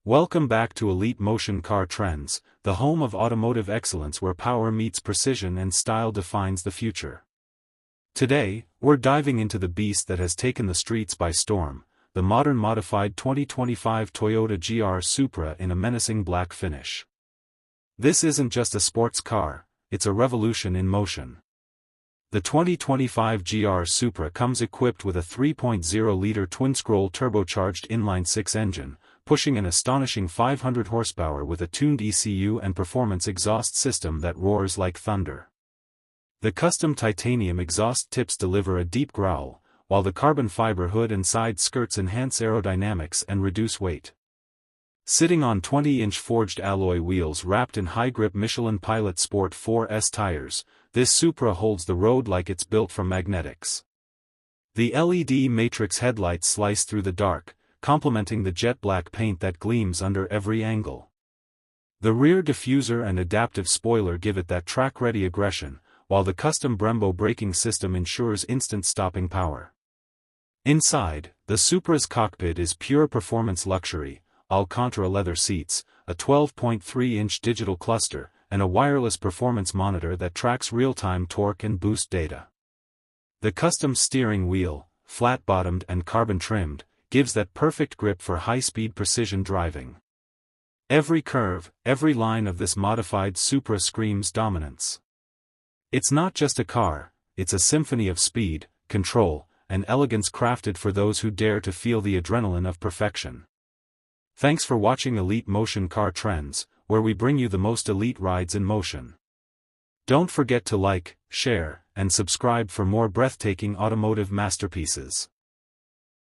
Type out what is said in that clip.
Welcome back to Elite Motion Car Trends, the home of automotive excellence where power meets precision and style defines the future. Today, we're diving into the beast that has taken the streets by storm, the modern modified 2025 Toyota GR Supra in a menacing black finish. This isn't just a sports car, it's a revolution in motion. The 2025 GR Supra comes equipped with a 3.0-liter twin-scroll turbocharged inline-six engine, pushing an astonishing 500 horsepower with a tuned ECU and performance exhaust system that roars like thunder. The custom titanium exhaust tips deliver a deep growl, while the carbon fiber hood and side skirts enhance aerodynamics and reduce weight. Sitting on 20-inch forged alloy wheels wrapped in high-grip Michelin Pilot Sport 4S tires, this Supra holds the road like it's built from magnetics. The LED matrix headlights slice through the dark, complementing the jet black paint that gleams under every angle. The rear diffuser and adaptive spoiler give it that track-ready aggression, while the custom Brembo braking system ensures instant stopping power. Inside, the Supra's cockpit is pure performance luxury: Alcantara leather seats, a 12.3-inch digital cluster, and a wireless performance monitor that tracks real-time torque and boost data. The custom steering wheel, flat-bottomed and carbon-trimmed, gives that perfect grip for high-speed precision driving. Every curve, every line of this modified Supra screams dominance. It's not just a car, it's a symphony of speed, control, and elegance crafted for those who dare to feel the adrenaline of perfection. Thanks for watching Elite Motion Car Trends, where we bring you the most elite rides in motion. Don't forget to like, share, and subscribe for more breathtaking automotive masterpieces.